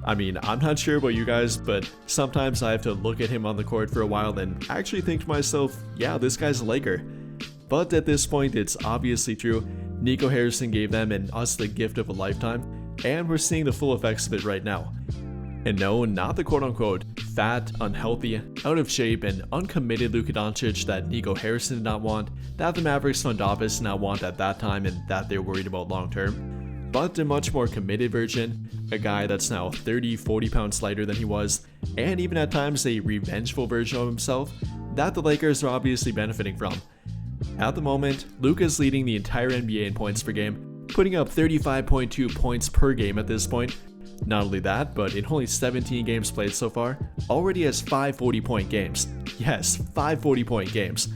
I mean, I'm not sure about you guys, but sometimes I have to look at him on the court for a while and actually think to myself, yeah, this guy's a Laker. But at this point, it's obviously true. Nico Harrison gave them and us the gift of a lifetime, and we're seeing the full effects of it right now. And no, not the quote-unquote fat, unhealthy, out of shape, and uncommitted Luka Doncic that Nico Harrison did not want, that the Mavericks front office did not want at that time and that they're worried about long-term. But a much more committed version, a guy that's now 30-40 pounds lighter than he was, and even at times a revengeful version of himself, that the Lakers are obviously benefiting from. At the moment, Luka is leading the entire NBA in points per game, putting up 35.2 points per game at this point. Not only that, but in only 17 games played so far, already has 5 40-point games. Yes, 5 40-point games.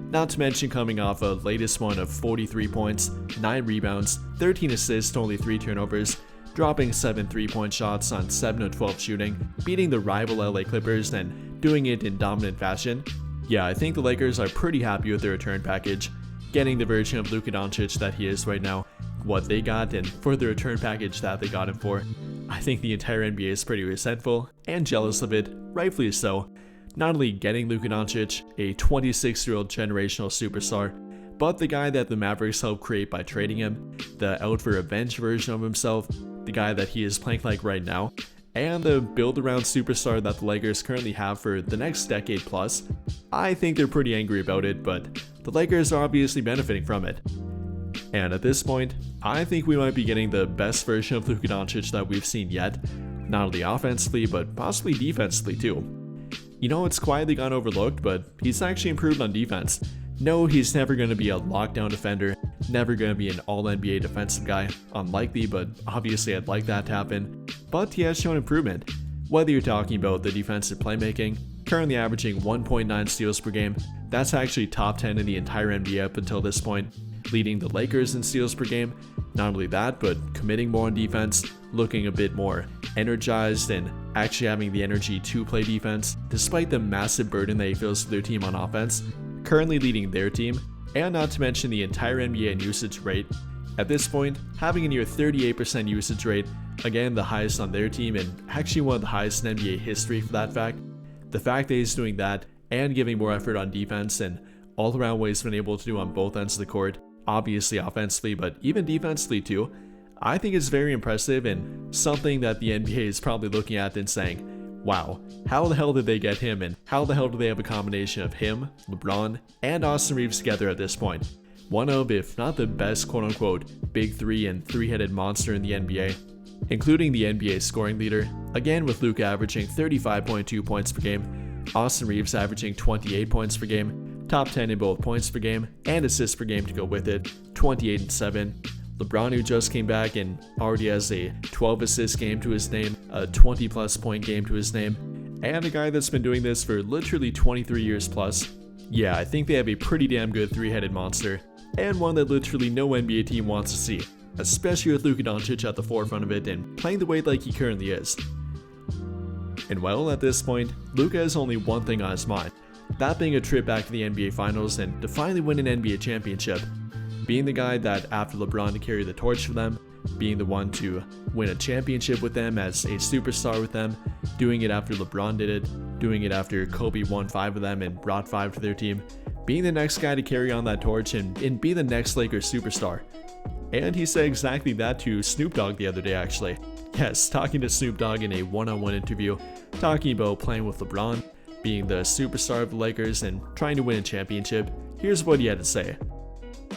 Not to mention coming off a latest one of 43 points, 9 rebounds, 13 assists, only 3 turnovers, dropping 7 3-point shots on 7 of 12 shooting, beating the rival LA Clippers and doing it in dominant fashion. Yeah, I think the Lakers are pretty happy with their return package, getting the version of Luka Doncic that he is right now, what they got, and for the return package that they got him for. I think the entire NBA is pretty resentful and jealous of it, rightfully so. Not only getting Luka Doncic, a 26-year-old generational superstar, but the guy that the Mavericks helped create by trading him, the out for revenge version of himself, the guy that he is playing like right now, and the build-around superstar that the Lakers currently have for the next decade plus. I think they're pretty angry about it, but the Lakers are obviously benefiting from it. And at this point, I think we might be getting the best version of Luka Doncic that we've seen yet, not only offensively, but possibly defensively too. You know, it's quietly gone overlooked, but he's actually improved on defense. No, he's never going to be a lockdown defender, never going to be an all-NBA defensive guy, unlikely, but obviously I'd like that to happen. But he has shown improvement. Whether you're talking about the defensive playmaking, currently averaging 1.9 steals per game, that's actually top 10 in the entire NBA up until this point, leading the Lakers in steals per game. Not only that, but committing more on defense, looking a bit more energized and actually having the energy to play defense, despite the massive burden that he feels to their team on offense, currently leading their team, and not to mention the entire NBA in usage rate. At this point, having a near 38% usage rate, again the highest on their team and actually one of the highest in NBA history for that fact. The fact that he's doing that and giving more effort on defense and all around what he's been able to do on both ends of the court, obviously offensively, but even defensively too, I think is very impressive and something that the NBA is probably looking at and saying, wow, how the hell did they get him, and how the hell do they have a combination of him, LeBron, and Austin Reeves together at this point? One of, if not the best quote-unquote big three and three-headed monster in the NBA, including the NBA scoring leader, again with Luka averaging 35.2 points per game, Austin Reeves averaging 28 points per game, top 10 in both points per game and assists per game to go with it, 28 and 7. LeBron, who just came back and already has a 12 assist game to his name, a 20 plus point game to his name, and a guy that's been doing this for literally 23 years plus. Yeah, I think they have a pretty damn good three-headed monster, and one that literally no NBA team wants to see, especially with Luka Doncic at the forefront of it and playing the way like he currently is. And well, at this point, Luka has only one thing on his mind, that being a trip back to the NBA Finals and to finally win an NBA championship. Being the guy that after LeBron to carry the torch for them, being the one to win a championship with them as a superstar with them, doing it after LeBron did it, doing it after Kobe won 5 of them and brought 5 to their team, being the next guy to carry on that torch and be the next Lakers superstar. And he said exactly that to Snoop Dogg the other day actually. Yes, talking to Snoop Dogg in a one-on-one interview, talking about playing with LeBron, being the superstar of the Lakers and trying to win a championship. Here's what he had to say.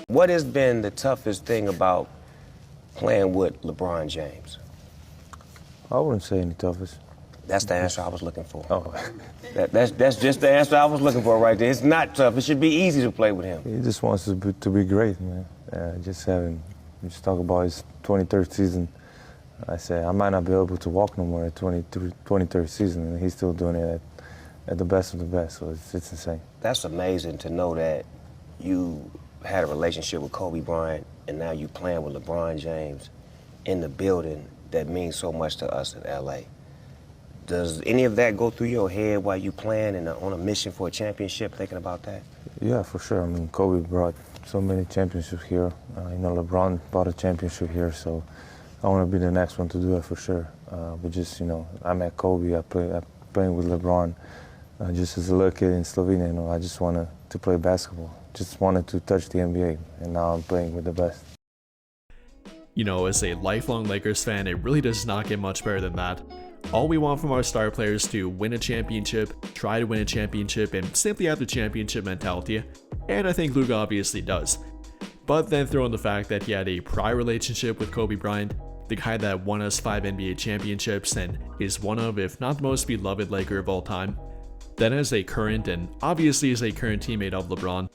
What has been the toughest thing about playing with LeBron James? I wouldn't say any toughest. That's the answer I was looking for. Oh. That's just the answer I was looking for right there. It's not tough. It should be easy to play with him. He just wants to be great, man. Just talk about his 23rd season. I say I might not be able to walk no more at 23rd season, and he's still doing it at the best of the best. So it's insane. That's amazing to know that you had a relationship with Kobe Bryant, and now you playing with LeBron James in the building that means so much to us in LA. Does any of that go through your head while you playing and on a mission for a championship, thinking about that? Yeah, for sure. I mean, Kobe brought so many championships here. LeBron brought a championship here, so I want to be the next one to do it for sure. But just, I met Kobe, I playing with LeBron. Just as a little kid in Slovenia, I just wanted to play basketball. Just wanted to touch the NBA, and now I'm playing with the best. As a lifelong Lakers fan, it really does not get much better than that. All we want from our star players to win a championship, try to win a championship, and simply have the championship mentality, and I think Luka obviously does. But then throw in the fact that he had a prior relationship with Kobe Bryant, the guy that won us 5 NBA championships and is one of, if not the most beloved Laker of all time. Then as a current, and obviously as a current teammate of LeBron,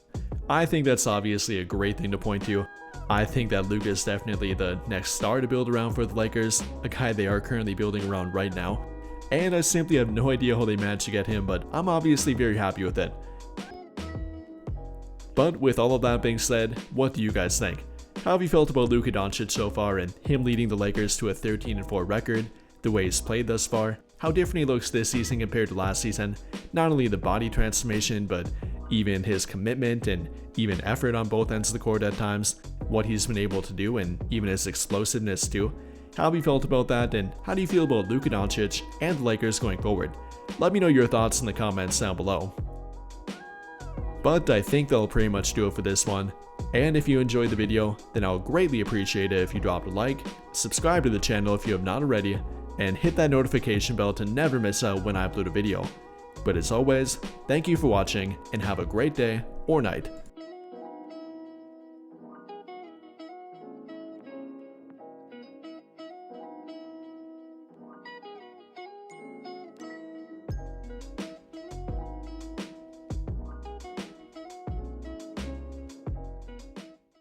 I think that's obviously a great thing to point to. I think that Luka is definitely the next star to build around for the Lakers, a guy they are currently building around right now. And I simply have no idea how they managed to get him, but I'm obviously very happy with it. But with all of that being said, what do you guys think? How have you felt about Luka Doncic so far and him leading the Lakers to a 13-4 record, the way he's played thus far, how different he looks this season compared to last season, not only the body transformation but even his commitment and even effort on both ends of the court at times, what he's been able to do and even his explosiveness too. How have you felt about that, and how do you feel about Luka Doncic and the Lakers going forward? Let me know your thoughts in the comments down below. But I think that'll pretty much do it for this one. And if you enjoyed the video, then I'll greatly appreciate it if you dropped a like, subscribe to the channel if you have not already, and hit that notification bell to never miss out when I upload a video. But as always, thank you for watching and have a great day or night.